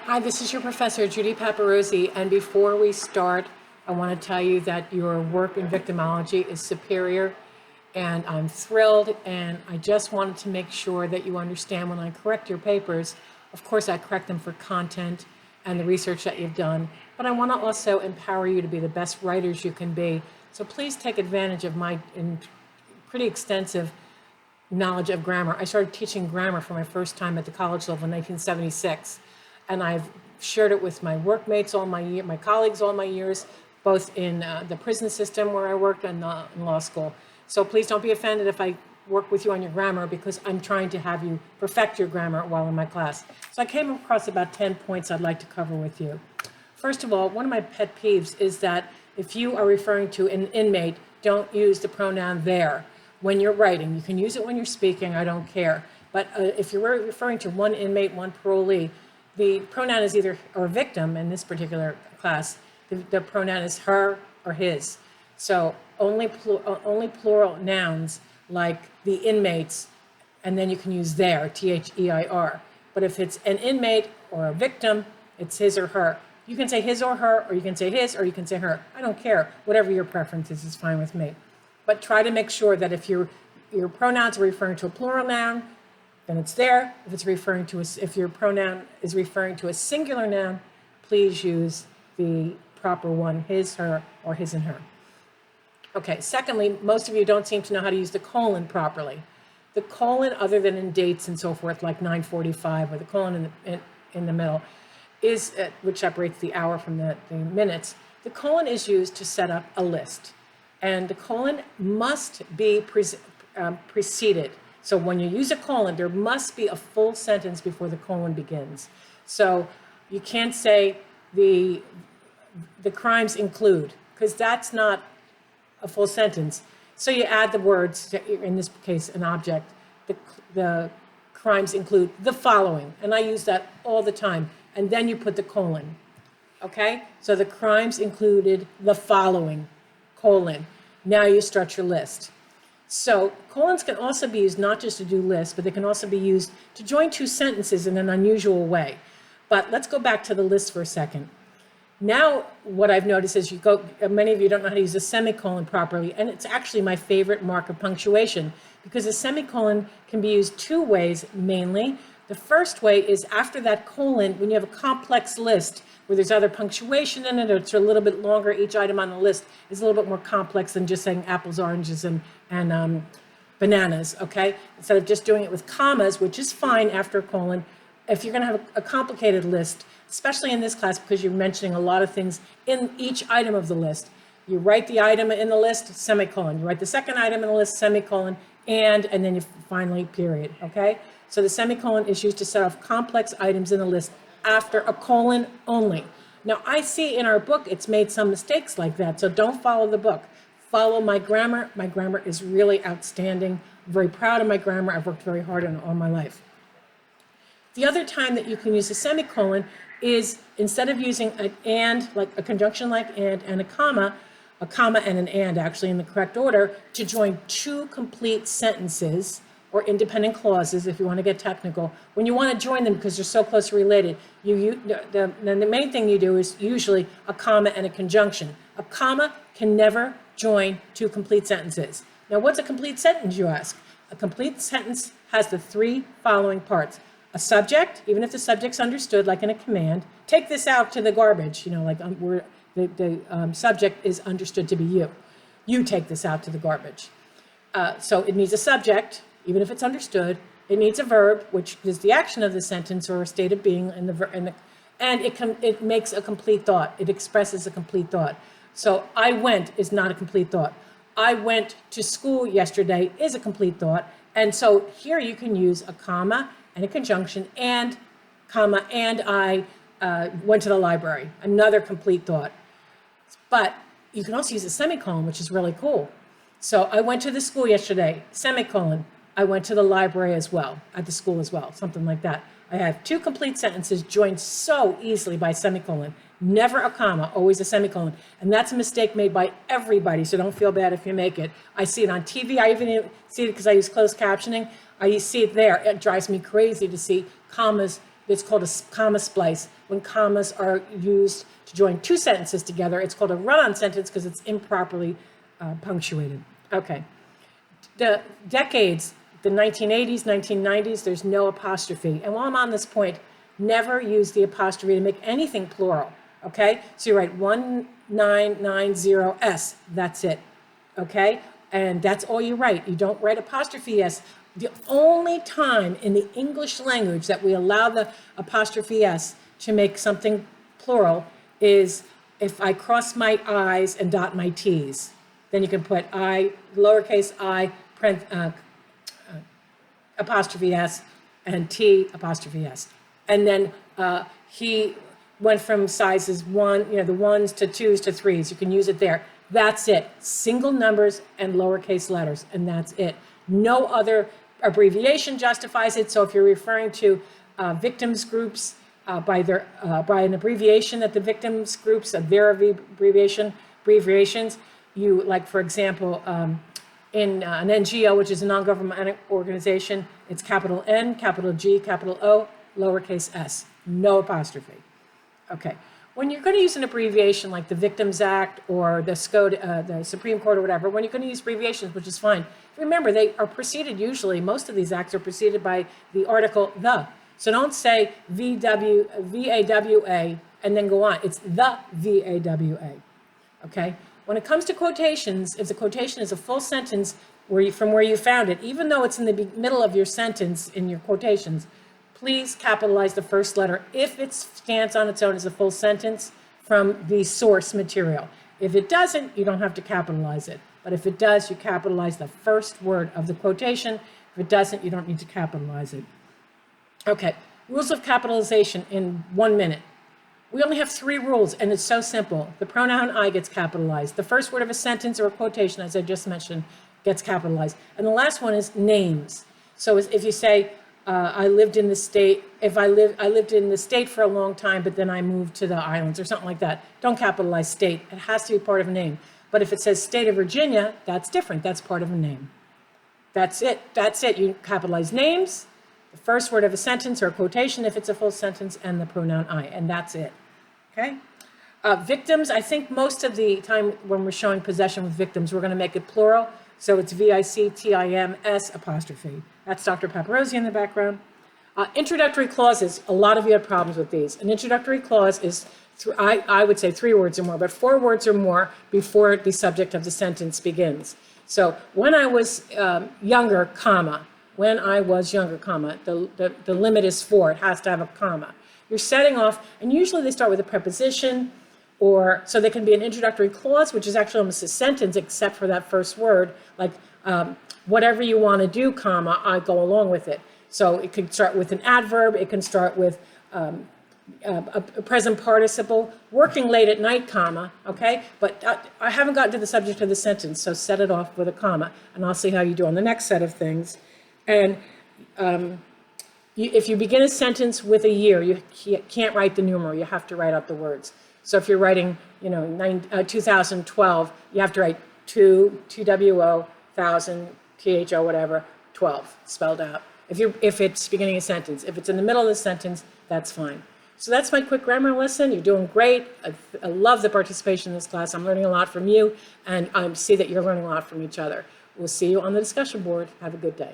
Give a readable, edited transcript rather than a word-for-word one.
Hi, this is your professor, Judy Paparosi, and before we start, I want to tell you that your work in victimology is superior, and I'm thrilled, and I just wanted to make sure that you understand when I correct your papers, of course I correct them for content and the research that you've done, but I want to also empower you to be the best writers you can be, so please take advantage of my pretty extensive knowledge of grammar. I started teaching grammar for my first time at the college level in 1976. And I've shared it with my workmates my colleagues all my years, both in the prison system where I worked and in law school. So please don't be offended if I work with you on your grammar, because I'm trying to have you perfect your grammar while in my class. So I came across about 10 points I'd like to cover with you. First of all, one of my pet peeves is that if you are referring to an inmate, don't use the pronoun there when you're writing. You can use it when you're speaking, I don't care. But if you're referring to one inmate, one parolee, the pronoun is either, or victim in this particular class, the pronoun is her or his. So only plural nouns like the inmates, and then you can use their, T-H-E-I-R. But if it's an inmate or a victim, it's his or her. You can say his or her, or you can say his, or you can say her. I don't care. Whatever your preference is fine with me. But try to make sure that if your pronouns are referring to a plural noun, then it's there. If it's referring to if your pronoun is referring to a singular noun, please use the proper one, his, her, or his and her. Okay, secondly, most of you don't seem to know how to use the colon properly. The colon, other than in dates and so forth, like 9:45, or the colon in the middle, is which separates the hour from the minutes. The colon is used to set up a list, and the colon must be preceded. So when you use a colon, there must be a full sentence before the colon begins. So you can't say the crimes include, because that's not a full sentence. So you add the words, in this case, an object. The crimes include the following, and I use that all the time. And then you put the colon, okay? So the crimes included the following, colon. Now you start your list. So colons can also be used not just to do lists, but they can also be used to join two sentences in an unusual way. But let's go back to the list for a second. Now, what I've noticed is many of you don't know how to use a semicolon properly, and it's actually my favorite mark of punctuation, because a semicolon can be used two ways mainly. The first way is after that colon, when you have a complex list where there's other punctuation in it, or it's a little bit longer, each item on the list is a little bit more complex than just saying apples, oranges, and bananas, okay? Instead of just doing it with commas, which is fine after a colon, if you're gonna have a complicated list, especially in this class because you're mentioning a lot of things in each item of the list, you write the item in the list, semicolon. You write the second item in the list, semicolon, and then you finally period, okay? So the semicolon is used to set off complex items in the list after a colon only. Now, I see in our book it's made some mistakes like that, so don't follow the book. Follow my grammar. My grammar is really outstanding. I'm very proud of my grammar. I've worked very hard on it all my life. The other time that you can use a semicolon is instead of using an and, like a conjunction like and a comma and an and actually in the correct order, to join two complete sentences or independent clauses, if you want to get technical. When you want to join them because they're so closely related, the main thing you do is usually a comma and a conjunction. A comma can never join two complete sentences. Now, what's a complete sentence, you ask? A complete sentence has the three following parts. A subject, even if the subject's understood, like in a command, take this out to the garbage, like where the subject is understood to be you. You take this out to the garbage. So it needs a subject, even if it's understood. It needs a verb, which is the action of the sentence or a state of being, and it makes a complete thought. It expresses a complete thought. So I went is not a complete thought. I went to school yesterday is a complete thought. And so here you can use a comma and a conjunction and comma, and I went to the library, another complete thought. But you can also use a semicolon, which is really cool. So I went to the school yesterday, semicolon. I went to the library as well, at the school as well, something like that. I have two complete sentences joined so easily by semicolon. Never a comma, always a semicolon. And that's a mistake made by everybody, so don't feel bad if you make it. I see it on TV. I even see it because I use closed captioning. I see it there. It drives me crazy to see commas It's called a comma splice. When commas are used to join two sentences together, it's called a run-on sentence because it's improperly punctuated. Okay. The decades, the 1980s, 1990s, there's no apostrophe. And while I'm on this point, never use the apostrophe to make anything plural, okay? So you write 1990S, that's it, okay? And that's all you write. You don't write apostrophe S. The only time in the English language that we allow the apostrophe S to make something plural is if I cross my I's and dot my T's. Then you can put I, lowercase I, apostrophe S, and T, apostrophe S. And then he went from sizes one, the ones to twos to threes. You can use it there. That's it. Single numbers and lowercase letters, and that's it. No other abbreviation justifies it. So if you're referring to victims groups by an abbreviation that the victims groups, their abbreviations, you, like, for example, in an NGO, which is a non-governmental organization, it's capital N, capital G, capital O, lowercase s, no apostrophe. Okay. When you're going to use an abbreviation like the Victims Act or the Supreme Court or whatever, when you're going to use abbreviations, which is fine, remember they are preceded usually, most of these acts are preceded by the article the. So don't say VAWA and then go on. It's the VAWA. Okay? When it comes to quotations, if the quotation is a full sentence from where you found it, even though it's in the middle of your sentence in your quotations, please capitalize the first letter if it stands on its own as a full sentence from the source material. If it doesn't, you don't have to capitalize it. But if it does, you capitalize the first word of the quotation. If it doesn't, you don't need to capitalize it. Okay, rules of capitalization in 1 minute. We only have 3 rules, and it's so simple. The pronoun I gets capitalized. The first word of a sentence or a quotation, as I just mentioned, gets capitalized. And the last one is names. So if you say, I lived in the state, I lived in the state for a long time, but then I moved to the islands or something like that. Don't capitalize state. It has to be part of a name. But if it says state of Virginia, that's different. That's part of a name. That's it. That's it. You capitalize names, the first word of a sentence or a quotation if it's a full sentence, and the pronoun I, and that's it. Okay? Victims, I think most of the time when we're showing possession with victims, we're going to make it plural. So it's VICTIMS apostrophe. That's Dr. Paparozzi in the background. Introductory clauses, a lot of you have problems with these. An introductory clause is, I would say 3 words or more, but 4 words or more before the subject of the sentence begins. So when I was younger, comma, when I was younger, comma, the limit is 4. It has to have a comma. You're setting off, and usually they start with a preposition, or so they can be an introductory clause, which is actually almost a sentence except for that first word, like whatever you want to do, comma, I go along with it. So it could start with an adverb, it can start with a present participle, working late at night, comma, okay? But I haven't gotten to the subject of the sentence, so set it off with a comma, and I'll see how you do on the next set of things. And if you begin a sentence with a year, you can't write the numeral, you have to write out the words. So if you're writing, 2012, you have to write 2WO, 1000, THO, whatever, 12, spelled out. If it's beginning a sentence. If it's in the middle of the sentence, that's fine. So that's my quick grammar lesson. You're doing great. I love the participation in this class. I'm learning a lot from you, and I see that you're learning a lot from each other. We'll see you on the discussion board. Have a good day.